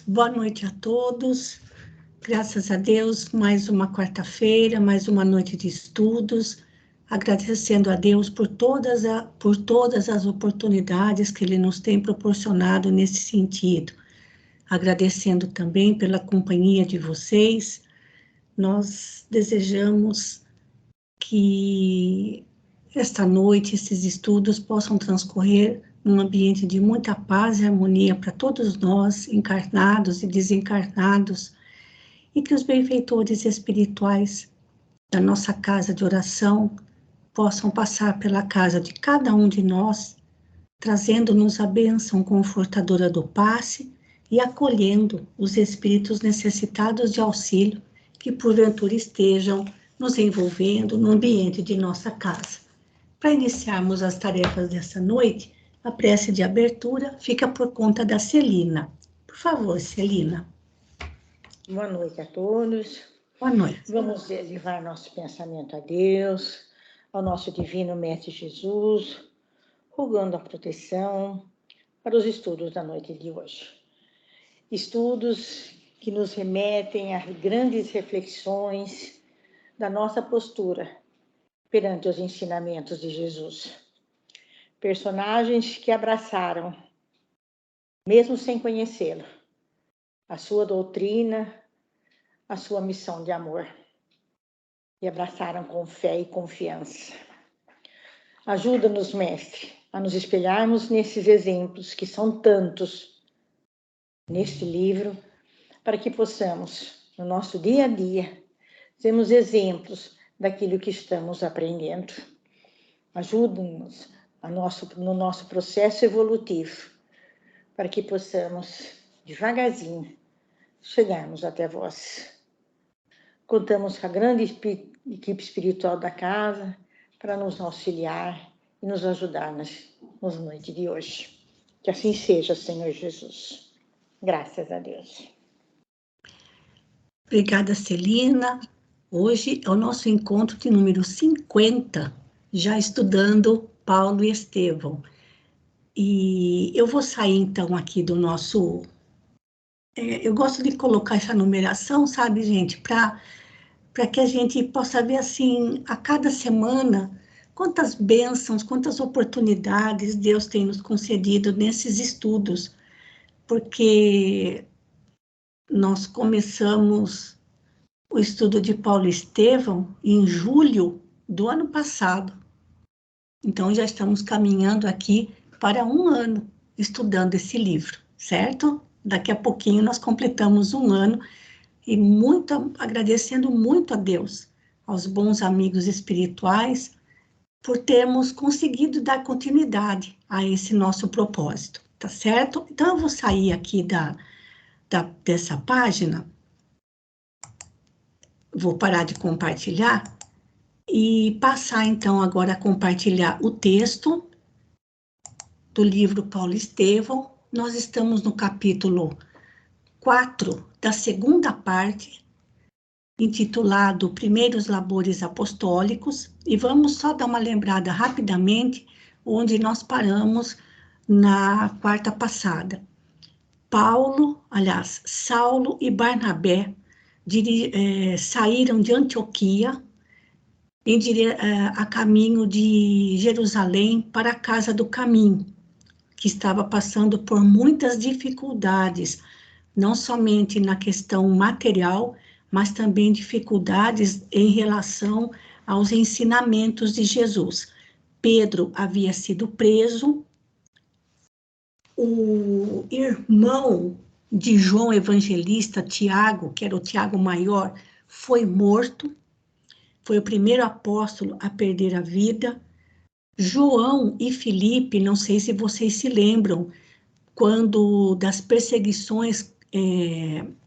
Boa noite a todos. Graças a Deus, mais uma quarta-feira, mais uma noite de estudos. Agradecendo a Deus por todas as oportunidades que Ele nos tem proporcionado nesse sentido. Agradecendo também pela companhia de vocês. Nós desejamos que esta noite, esses estudos possam transcorrer num ambiente de muita paz e harmonia para todos nós, encarnados e desencarnados, e que os benfeitores espirituais da nossa casa de oração possam passar pela casa de cada um de nós, trazendo-nos a bênção confortadora do passe e acolhendo os espíritos necessitados de auxílio que porventura estejam nos envolvendo no ambiente de nossa casa. Para iniciarmos as tarefas dessa noite, a prece de abertura fica por conta da Celina. Por favor, Celina. Boa noite a todos. Boa noite. Vamos elevar nosso pensamento a Deus, ao nosso divino Mestre Jesus, rogando a proteção para os estudos da noite de hoje. Estudos que nos remetem a grandes reflexões da nossa postura perante os ensinamentos de Jesus. Personagens que abraçaram, mesmo sem conhecê-lo, a sua doutrina, a sua missão de amor, e abraçaram com fé e confiança. Ajuda-nos, Mestre, a nos espelharmos nesses exemplos, que são tantos, neste livro, para que possamos, no nosso dia a dia, sermos exemplos daquilo que estamos aprendendo. Ajuda-nos no nosso processo evolutivo, para que possamos, devagarzinho, chegarmos até vós. Contamos com a grande equipe espiritual da casa para nos auxiliar e nos ajudar nas noites de hoje. Que assim seja, Senhor Jesus. Graças a Deus. Obrigada, Celina. Hoje é o nosso encontro de número 50, já estudando Paulo e Estevão. E eu vou sair, então, aqui do nosso... eu gosto de colocar essa numeração, sabe, gente, para que a gente possa ver, assim, a cada semana, quantas bênçãos, quantas oportunidades Deus tem nos concedido nesses estudos, porque nós começamos o estudo de Paulo e Estevão em julho do ano passado. Então, já estamos caminhando aqui para um ano estudando esse livro, certo? Daqui a pouquinho nós completamos um ano e agradecendo muito a Deus, aos bons amigos espirituais, por termos conseguido dar continuidade a esse nosso propósito, tá certo? Então, eu vou sair aqui dessa página, vou parar de compartilhar e passar, então, agora a compartilhar o texto do livro Paulo e Estevão. Nós estamos no capítulo 4 da segunda parte, intitulado Primeiros Labores Apostólicos, e vamos só dar uma lembrada rapidamente onde nós paramos na quarta passada. Saulo e Barnabé saíram de Antioquia a caminho de Jerusalém para a Casa do Caminho, que estava passando por muitas dificuldades, não somente na questão material, mas também dificuldades em relação aos ensinamentos de Jesus. Pedro havia sido preso, o irmão de João Evangelista, Tiago, que era o Tiago maior, foi morto, foi o primeiro apóstolo a perder a vida. João e Filipe, não sei se vocês se lembram, quando das perseguições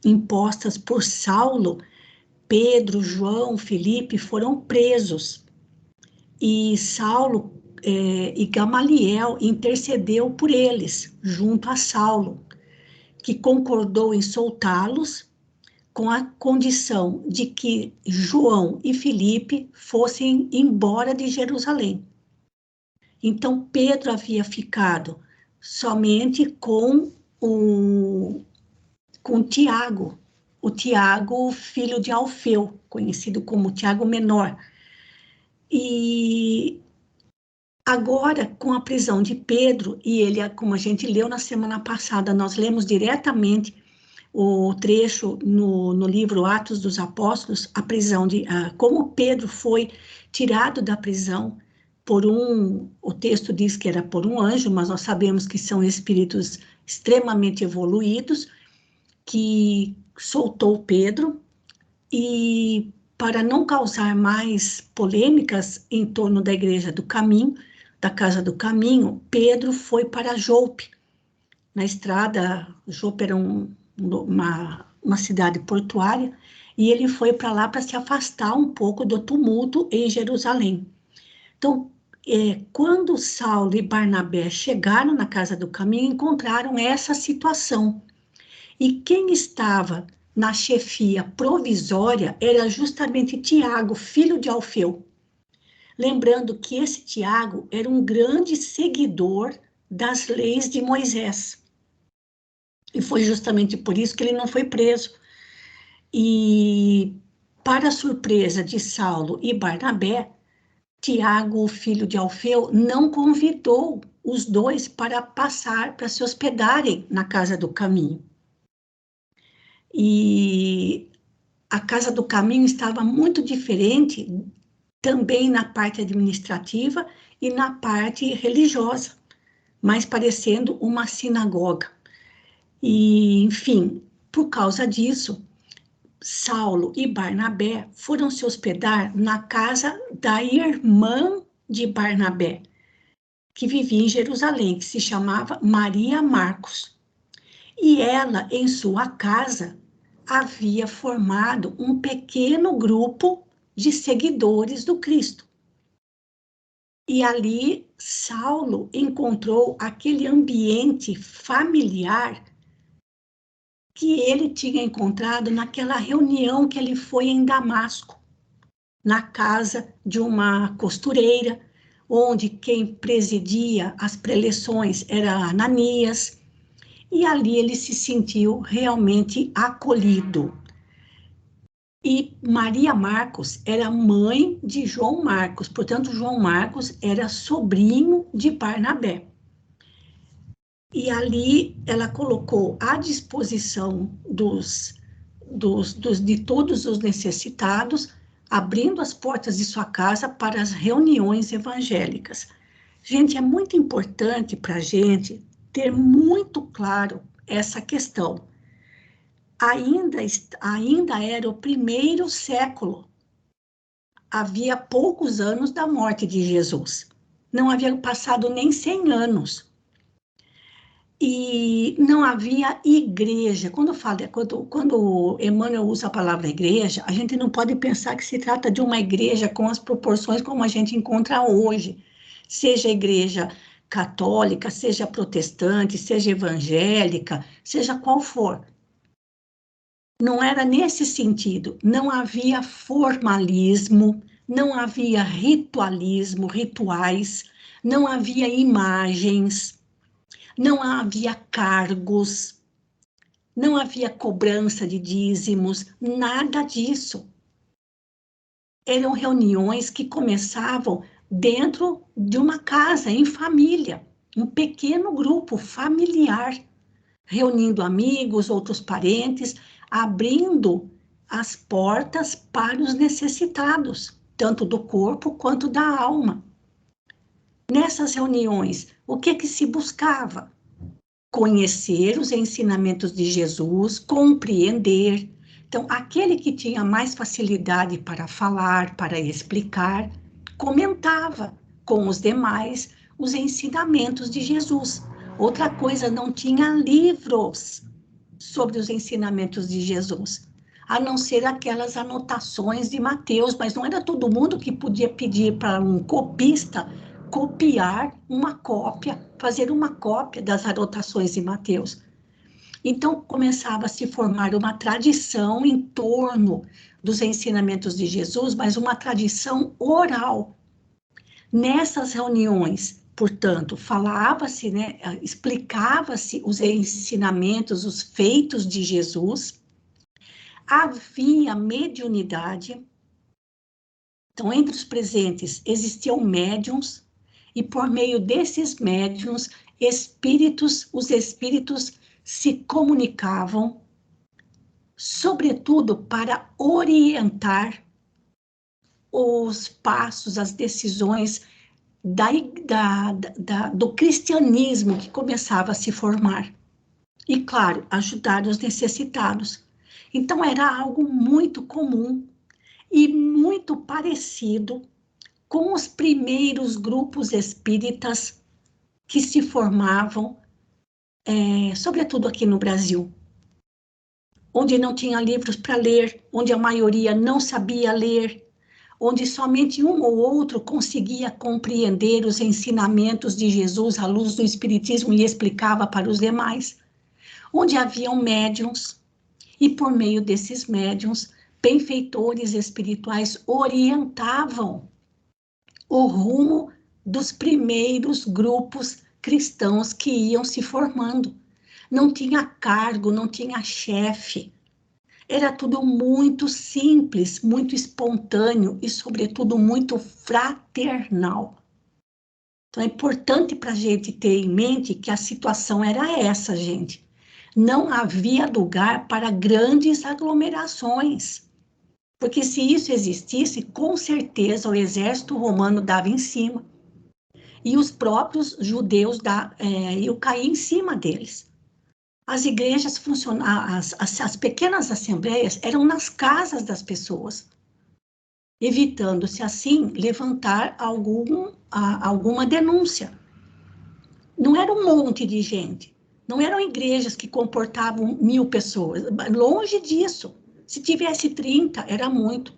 impostas por Saulo, Pedro, João, Filipe foram presos. E Saulo e Gamaliel intercedeu por eles, junto a Saulo, que concordou em soltá-los, com a condição de que João e Filipe fossem embora de Jerusalém. Então, Pedro havia ficado somente com com Tiago, o Tiago, filho de Alfeu, conhecido como Tiago Menor. E agora, com a prisão de Pedro, e ele, como a gente leu na semana passada, nós lemos diretamente o trecho no livro Atos dos Apóstolos, a prisão como Pedro foi tirado da prisão por o texto diz que era por um anjo, mas nós sabemos que são espíritos extremamente evoluídos, que soltou Pedro, e para não causar mais polêmicas em torno da Igreja do Caminho, da Casa do Caminho, Pedro foi para Jope, na estrada. Jope era uma cidade portuária, e ele foi para lá para se afastar um pouco do tumulto em Jerusalém. Então, quando Saulo e Barnabé chegaram na Casa do Caminho, encontraram essa situação. E quem estava na chefia provisória era justamente Tiago, filho de Alfeu. Lembrando que esse Tiago era um grande seguidor das leis de Moisés. E foi justamente por isso que ele não foi preso. E, para a surpresa de Saulo e Barnabé, Tiago, filho de Alfeu, não convidou os dois para se hospedarem na Casa do Caminho. E a Casa do Caminho estava muito diferente também na parte administrativa e na parte religiosa, mais parecendo uma sinagoga. E, enfim, por causa disso, Saulo e Barnabé foram se hospedar na casa da irmã de Barnabé, que vivia em Jerusalém, que se chamava Maria Marcos. E ela, em sua casa, havia formado um pequeno grupo de seguidores do Cristo. E ali Saulo encontrou aquele ambiente familiar que ele tinha encontrado naquela reunião que ele foi em Damasco, na casa de uma costureira, onde quem presidia as preleções era Ananias, e ali ele se sentiu realmente acolhido. E Maria Marcos era mãe de João Marcos, portanto, João Marcos era sobrinho de Barnabé. E ali ela colocou à disposição de todos os necessitados, abrindo as portas de sua casa para as reuniões evangélicas. Gente, é muito importante para a gente ter muito claro essa questão. Ainda era o primeiro século, havia poucos anos da morte de Jesus, não havia passado nem 100 anos, e não havia igreja. Quando Emmanuel usa a palavra igreja, a gente não pode pensar que se trata de uma igreja com as proporções como a gente encontra hoje, seja igreja católica, seja protestante, seja evangélica, seja qual for. Não era nesse sentido, não havia formalismo, não havia ritualismo, rituais, não havia imagens, não havia cargos, não havia cobrança de dízimos, nada disso. Eram reuniões que começavam dentro de uma casa, em família, um pequeno grupo familiar, reunindo amigos, outros parentes, abrindo as portas para os necessitados, tanto do corpo quanto da alma. Nessas reuniões, o que se buscava? Conhecer os ensinamentos de Jesus, compreender. Então, aquele que tinha mais facilidade para falar, para explicar, comentava com os demais os ensinamentos de Jesus. Outra coisa, não tinha livros sobre os ensinamentos de Jesus, a não ser aquelas anotações de Mateus, mas não era todo mundo que podia pedir para um copista copiar uma cópia, fazer uma cópia das anotações de Mateus. Então, começava a se formar uma tradição em torno dos ensinamentos de Jesus, mas uma tradição oral. Nessas reuniões portanto, falava-se, né, explicava-se os ensinamentos, os feitos de Jesus, havia mediunidade. Então, entre os presentes existiam médiuns, e por meio desses médiuns, os espíritos se comunicavam, sobretudo para orientar os passos, as decisões do cristianismo que começava a se formar. E, claro, ajudar os necessitados. Então, era algo muito comum e muito parecido com os primeiros grupos espíritas que se formavam, sobretudo aqui no Brasil, onde não tinha livros para ler, onde a maioria não sabia ler, onde somente um ou outro conseguia compreender os ensinamentos de Jesus à luz do Espiritismo e explicava para os demais, onde haviam médiuns, e por meio desses médiuns, benfeitores espirituais orientavam o rumo dos primeiros grupos cristãos que iam se formando. Não tinha cargo, não tinha chefe. Era tudo muito simples, muito espontâneo e, sobretudo, muito fraternal. Então, é importante para a gente ter em mente que a situação era essa, gente. Não havia lugar para grandes aglomerações, porque se isso existisse, com certeza o exército romano dava em cima, e os próprios judeus iam cair em cima deles. As igrejas funcionavam, as pequenas assembleias eram nas casas das pessoas, evitando-se assim levantar alguma denúncia. Não era um monte de gente, não eram igrejas que comportavam 1000 pessoas, longe disso. Se tivesse 30, era muito.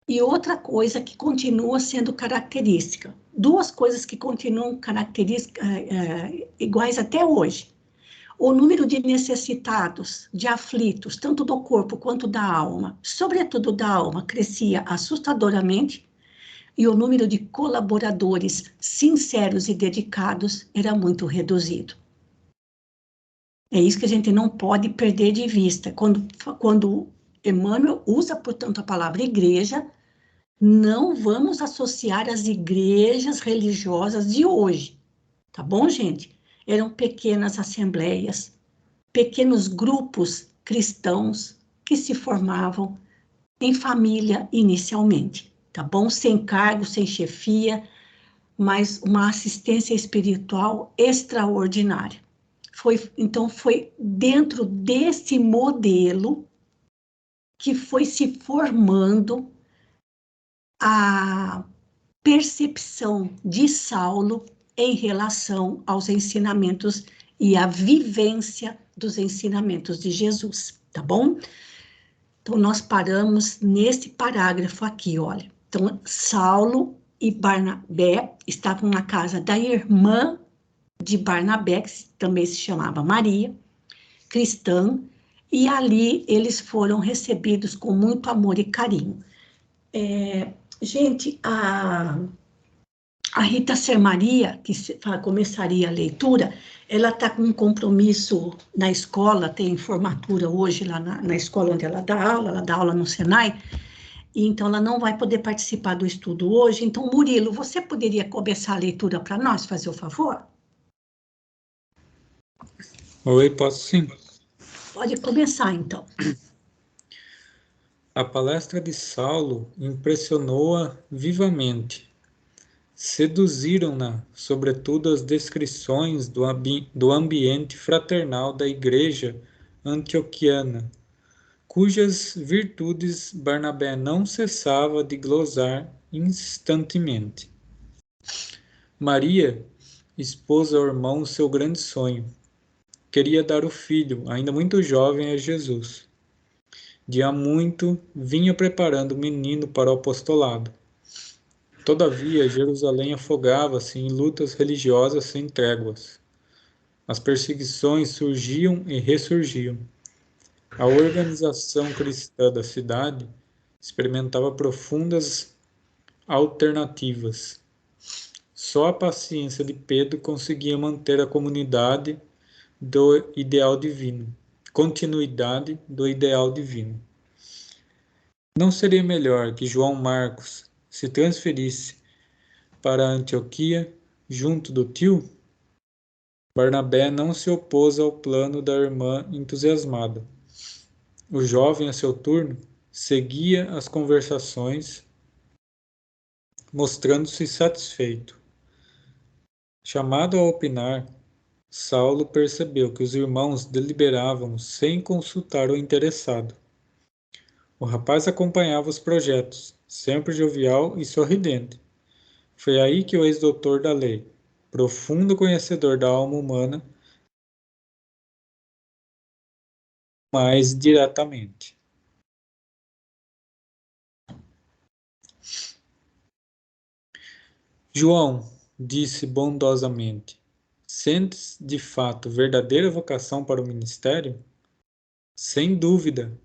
E outra coisa que continua sendo característica, duas coisas que continuam características iguais até hoje. O número de necessitados, de aflitos, tanto do corpo quanto da alma, sobretudo da alma, crescia assustadoramente, e o número de colaboradores sinceros e dedicados era muito reduzido. É isso que a gente não pode perder de vista. Quando Emmanuel usa, portanto, a palavra igreja, não vamos associar as igrejas religiosas de hoje, tá bom, gente? Eram pequenas assembleias, pequenos grupos cristãos que se formavam em família inicialmente, tá bom? Sem cargo, sem chefia, mas uma assistência espiritual extraordinária. Então, foi dentro desse modelo que foi se formando a percepção de Saulo em relação aos ensinamentos e a vivência dos ensinamentos de Jesus, tá bom? Então, nós paramos nesse parágrafo aqui, olha. Então, Saulo e Barnabé estavam na casa da irmã de Barnabé, que também se chamava Maria, cristã, e ali eles foram recebidos com muito amor e carinho. Gente, a Rita Ser Maria, que começaria a leitura, ela está com um compromisso na escola, tem formatura hoje lá na escola onde ela dá aula no Senai, e então ela não vai poder participar do estudo hoje. Então, Murilo, você poderia começar a leitura para nós, fazer o favor? Oi, posso sim. Pode começar, então. A palestra de Saulo impressionou-a vivamente. Seduziram-na, sobretudo, as descrições do ambiente fraternal da igreja antioquiana, cujas virtudes Barnabé não cessava de glosar instantemente. Maria expôs ao irmão seu grande sonho. Queria dar o filho, ainda muito jovem, a Jesus. De há muito vinha preparando o menino para o apostolado. Todavia, Jerusalém afogava-se em lutas religiosas sem tréguas. As perseguições surgiam e ressurgiam. A organização cristã da cidade experimentava profundas alternativas. Só a paciência de Pedro conseguia manter a comunidade do ideal divino, continuidade do ideal divino. Não seria melhor que João Marcos se transferisse para Antioquia junto do tio? Barnabé não se opôs ao plano da irmã entusiasmada. O jovem, a seu turno, seguia as conversações, mostrando-se satisfeito. Chamado a opinar, Saulo percebeu que os irmãos deliberavam sem consultar o interessado. O rapaz acompanhava os projetos, sempre jovial e sorridente. Foi aí que o ex-doutor da lei, profundo conhecedor da alma humana, mais diretamente. João, disse bondosamente, sentes de fato verdadeira vocação para o ministério? Sem dúvida,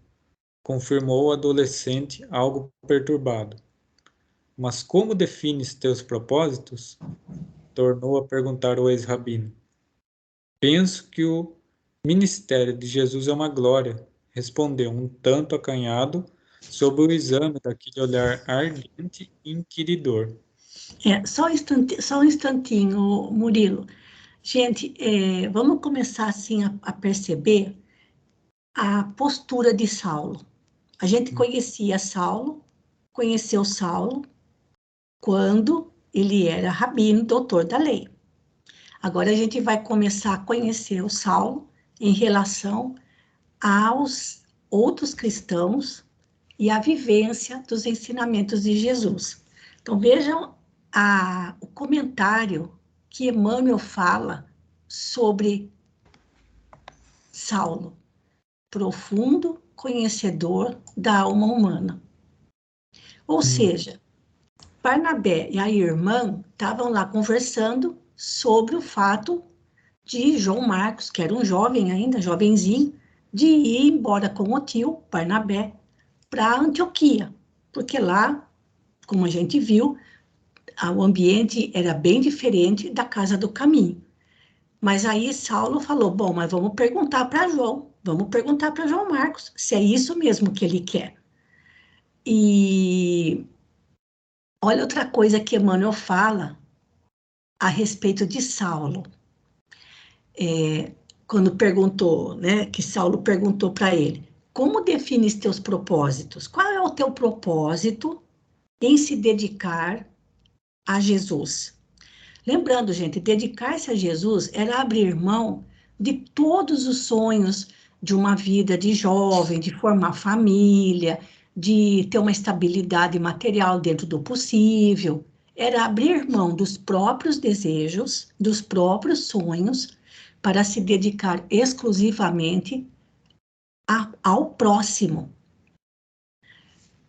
confirmou o adolescente, algo perturbado. Mas como defines teus propósitos? Tornou a perguntar o ex-rabino. Penso que o ministério de Jesus é uma glória, respondeu um tanto acanhado sob o exame daquele olhar ardente e inquiridor. Só um instantinho, Murilo. Gente, vamos começar assim a perceber a postura de Saulo. A gente conheceu Saulo quando ele era rabino, doutor da lei. Agora a gente vai começar a conhecer o Saulo em relação aos outros cristãos e a vivência dos ensinamentos de Jesus. Então vejam o comentário que Emmanuel fala sobre Saulo, profundo conhecedor da alma humana. Ou seja, Barnabé e a irmã estavam lá conversando sobre o fato de João Marcos, que era um jovem ainda, jovenzinho, de ir embora com o tio, Barnabé, para Antioquia, porque lá, como a gente viu, o ambiente era bem diferente da Casa do Caminho. Mas aí Saulo falou, bom, mas vamos perguntar para João Marcos, se é isso mesmo que ele quer. E olha outra coisa que Emmanuel fala a respeito de Saulo. Quando perguntou, né, que Saulo perguntou para ele, como defines teus propósitos? Qual é o teu propósito em se dedicar a Jesus? Lembrando, gente, dedicar-se a Jesus era abrir mão de todos os sonhos de uma vida de jovem, de formar família, de ter uma estabilidade material dentro do possível. Era abrir mão dos próprios desejos, dos próprios sonhos, para se dedicar exclusivamente ao próximo.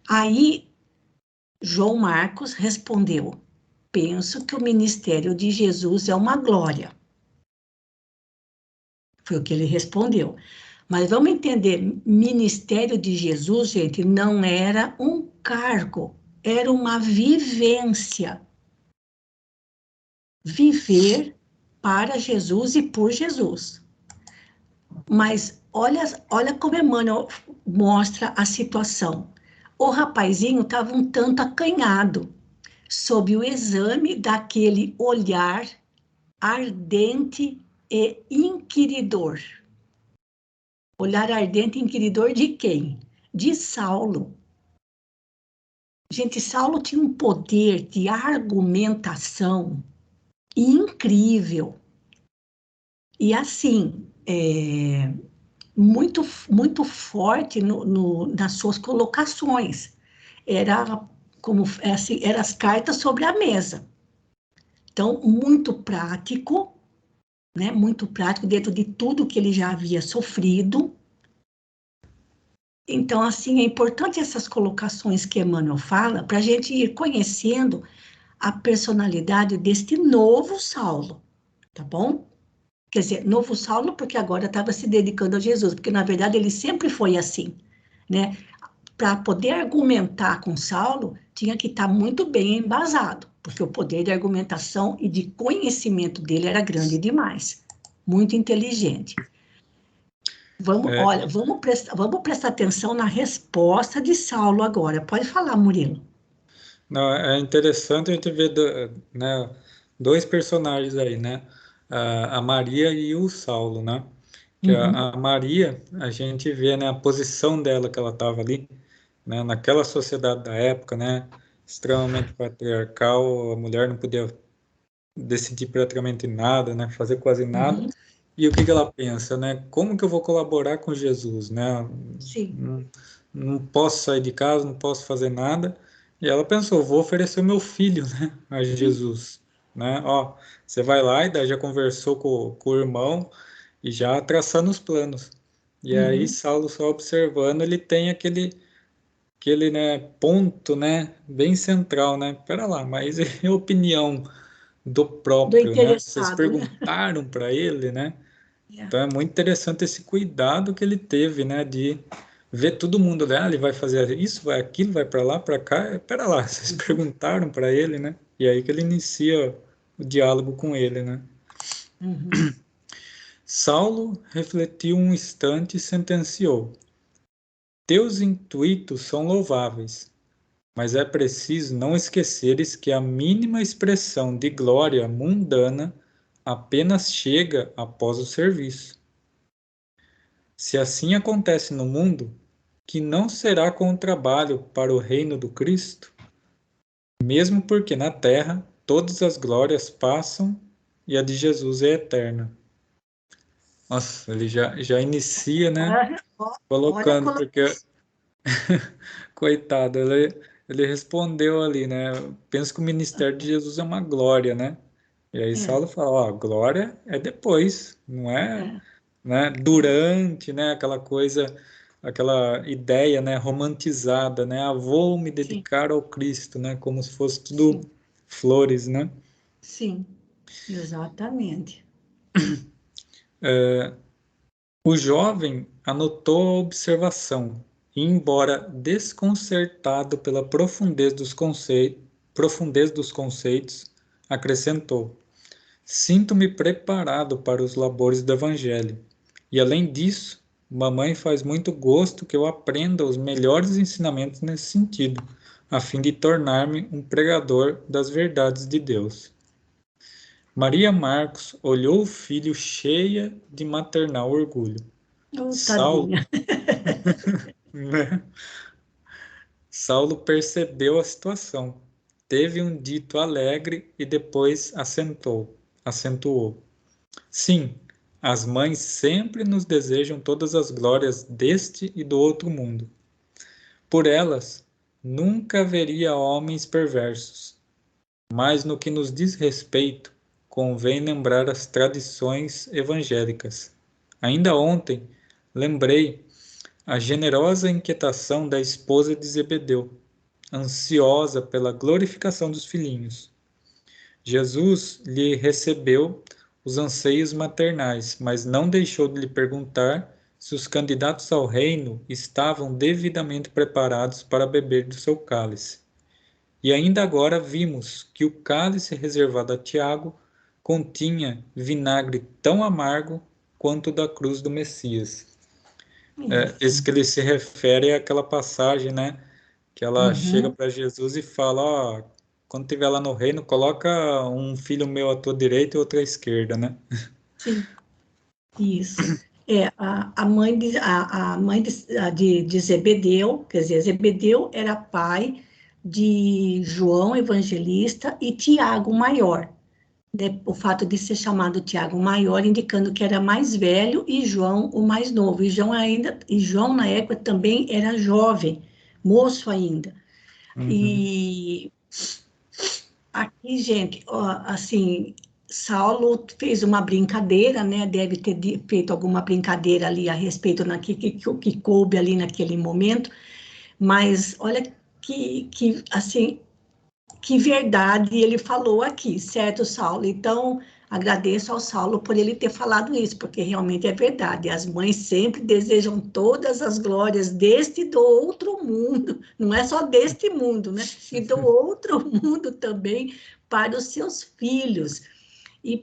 Aí, João Marcos respondeu, penso que o ministério de Jesus é uma glória. Foi o que ele respondeu. Mas vamos entender, ministério de Jesus, gente, não era um cargo, era uma vivência. Viver para Jesus e por Jesus. Mas olha como Emmanuel mostra a situação. O rapazinho estava um tanto acanhado, sob o exame daquele olhar ardente e inquiridor. Olhar ardente e inquiridor de quem? De Saulo. Gente, Saulo tinha um poder de argumentação incrível. E assim, muito, muito forte nas suas colocações. Era as cartas sobre a mesa. Então, muito prático, né? Muito prático dentro de tudo que ele já havia sofrido. Então, assim, é importante essas colocações que Emmanuel fala para a gente ir conhecendo a personalidade deste novo Saulo, tá bom? Quer dizer, novo Saulo porque agora estava se dedicando a Jesus, porque na verdade ele sempre foi assim, né? Para poder argumentar com Saulo, tinha que estar muito bem embasado, porque o poder de argumentação e de conhecimento dele era grande demais, muito inteligente. Olha, vamos prestar atenção na resposta de Saulo agora. Pode falar, Murilo. Não, é interessante a gente ver, né, dois personagens aí, né? A Maria e o Saulo, né? Que Uhum, a Maria, a gente vê, né, a posição dela que ela estava ali, né, naquela sociedade da época, né? Extremamente patriarcal, a mulher não podia decidir praticamente nada, né? Fazer quase nada. uhum, E o que que ela pensa, né? Como que eu vou colaborar com Jesus, né? sim, Não, não posso sair de casa, não posso fazer nada. E ela pensou, vou oferecer o meu filho, né, a sim, Jesus, né? Ó, você vai lá e daí já conversou com o irmão e já traçando os planos. E aí uhum, Saulo só observando, ele tem aquele, né, ponto, né, bem central, né? Pera lá, mas é a opinião do do próprio, né? Vocês interessado, né? perguntaram para ele, né? É, Então é muito interessante esse cuidado que ele teve, né, de ver todo mundo, né? Ele vai fazer isso, vai aquilo, vai para lá, para cá. Pera lá, vocês uhum, perguntaram para ele, né? E aí que ele inicia o diálogo com ele, né? uhum. Saulo refletiu um instante e sentenciou: Teus intuitos são louváveis, mas é preciso não esqueceres que a mínima expressão de glória mundana apenas chega após o serviço. Se assim acontece no mundo, que não será com o trabalho para o reino do Cristo, mesmo porque na terra todas as glórias passam e a de Jesus é eterna. Nossa, ele já inicia, né? Olha a Colocando, porque, colocação. coitado, ele respondeu ali, né? Penso que o ministério de Jesus é uma glória, né? E aí É, Saulo fala, ó, glória é depois, não é, é, né, é, durante, né, aquela coisa, aquela ideia, né, romantizada, né, ah, vou me sim, dedicar ao Cristo, né, como se fosse tudo sim, flores, né. sim, exatamente. O jovem anotou a observação e, embora desconcertado pela profundez dos conceitos, acrescentou: Sinto-me preparado para os labores do Evangelho. E além disso, mamãe faz muito gosto que eu aprenda os melhores ensinamentos nesse sentido, a fim de tornar-me um pregador das verdades de Deus. Maria Marcos olhou o filho cheia de maternal orgulho. Oh, Saulo, tadinha. né? Saulo percebeu a situação. Teve um dito alegre e depois acentuou. Sim, as mães sempre nos desejam todas as glórias deste e do outro mundo. Por elas, nunca haveria homens perversos. Mas no que nos diz respeito, convém lembrar as tradições evangélicas. Ainda ontem, lembrei a generosa inquietação da esposa de Zebedeu, ansiosa pela glorificação dos filhinhos. Jesus lhe recebeu os anseios maternais, mas não deixou de lhe perguntar se os candidatos ao reino estavam devidamente preparados para beber do seu cálice. E ainda agora vimos que o cálice reservado a Tiago continha vinagre tão amargo quanto o da cruz do Messias. Isso. Esse que ele se refere é aquela passagem, né? Que ela chega Uhum, para Jesus e fala, ó, quando estiver lá no reino, coloca um filho meu à tua direita e outro à esquerda, né? sim, isso. A mãe de Zebedeu, quer dizer, Zebedeu era pai de João Evangelista e Tiago Maior. Né? O fato de ser chamado Tiago Maior, indicando que era mais velho, e João o mais novo. E João na época também era jovem, moço ainda. Uhum. E aqui, gente, ó, assim, Saulo fez uma brincadeira, né? Deve ter feito alguma brincadeira ali a respeito que coube ali naquele momento, mas olha assim, que verdade ele falou aqui, certo, Saulo? Então, agradeço ao Saulo por ele ter falado isso, porque realmente é verdade. As mães sempre desejam todas as glórias deste e do outro mundo, não é só deste mundo, né? E do outro mundo também, para os seus filhos, e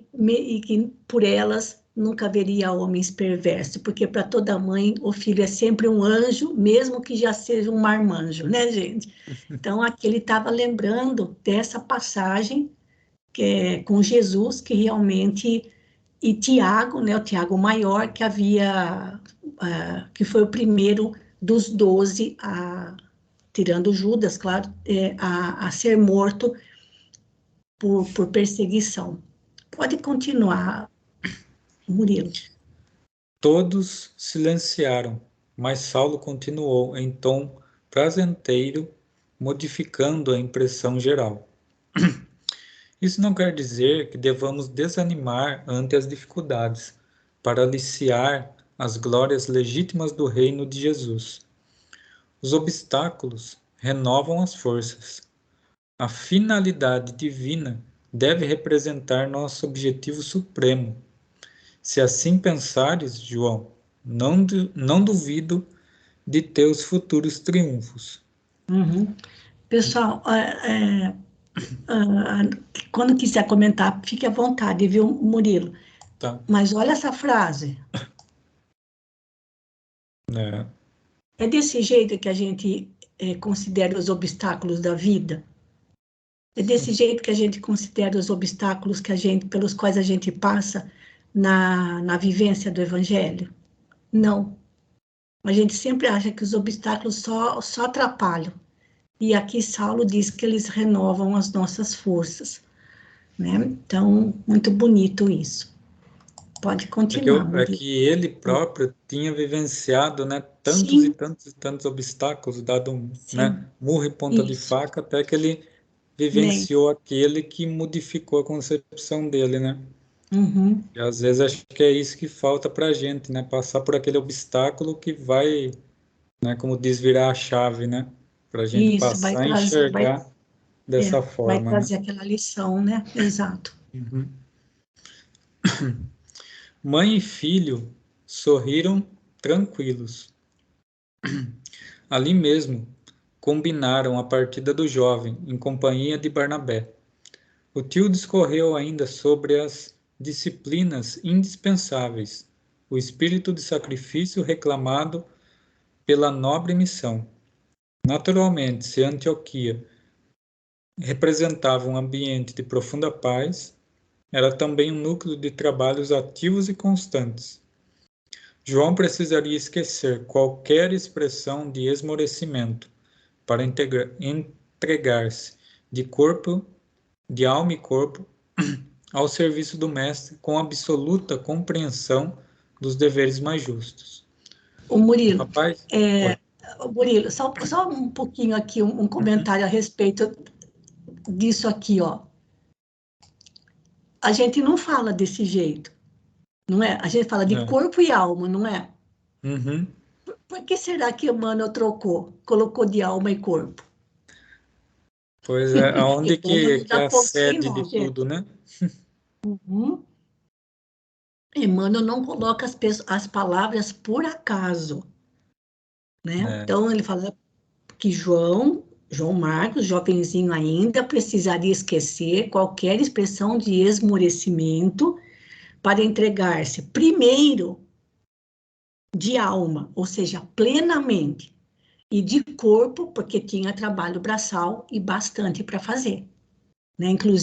que por elas nunca haveria homens perversos, porque para toda mãe o filho é sempre um anjo, mesmo que já seja um marmanjo, né, gente? Então, aqui ele estava lembrando dessa passagem que é com Jesus, que realmente, e Tiago, né, o Tiago maior, que havia, que foi o primeiro dos 12, tirando Judas, claro, a ser morto por perseguição. Pode continuar, Murilo. Todos silenciaram, mas Saulo continuou em tom prazenteiro, modificando a impressão geral. Isso não quer dizer que devamos desanimar ante as dificuldades, para aliciar as glórias legítimas do reino de Jesus. Os obstáculos renovam as forças. A finalidade divina deve representar nosso objetivo supremo. Se assim pensares, João, não duvido de teus futuros triunfos. Uhum. Pessoal, quando quiser comentar, fique à vontade, viu, Murilo? Tá? Mas olha essa frase. É. É desse jeito que a gente considera os obstáculos da vida? É desse jeito que a gente considera os obstáculos pelos quais a gente passa na vivência do Evangelho? Não. A gente sempre acha que os obstáculos só atrapalham. E aqui Saulo diz que eles renovam as nossas forças, né? Então, muito bonito isso. Pode continuar, É Murilo. que ele próprio tinha vivenciado, né, tantos e Sim, tantos e tantos obstáculos, dado sim, murro e ponta de isso. faca, até que ele Nem. vivenciou aquele que modificou a concepção dele, né? Uhum. E às vezes acho que é isso que falta para a gente, né? Passar por aquele obstáculo que vai, né, como diz, virar a chave, né? Para a gente Isso, passar a enxergar dessa vai forma, né? trazer aquela lição, né? Exato. Uhum. Mãe e filho sorriram tranquilos. Ali mesmo, combinaram a partida do jovem, em companhia de Barnabé. O tio discorreu ainda sobre as disciplinas indispensáveis, o espírito de sacrifício reclamado pela nobre missão. Naturalmente, se Antioquia representava um ambiente de profunda paz, era também um núcleo de trabalhos ativos e constantes. João precisaria esquecer qualquer expressão de esmorecimento para entregar-se de corpo, de alma e corpo ao serviço do Mestre com absoluta compreensão dos deveres mais justos. O O Murilo, rapaz, é, oi, Murilo, só um pouquinho aqui, um comentário a respeito disso aqui, ó. A gente não fala desse jeito, não é? A gente fala de é, corpo e alma, não é? uhum, Por que será que Emmanuel colocou de alma e corpo? pois é, aonde Emmanuel que é a desapontou em sede de nós, gente. tudo, né? Uhum. Emmanuel não coloca as palavras por acaso, né? É, Então, ele fala que João Marcos, jovenzinho ainda, precisaria esquecer qualquer expressão de esmorecimento para entregar-se primeiro de alma, ou seja, plenamente, e de corpo, porque tinha trabalho braçal e bastante para fazer, né? Inclusive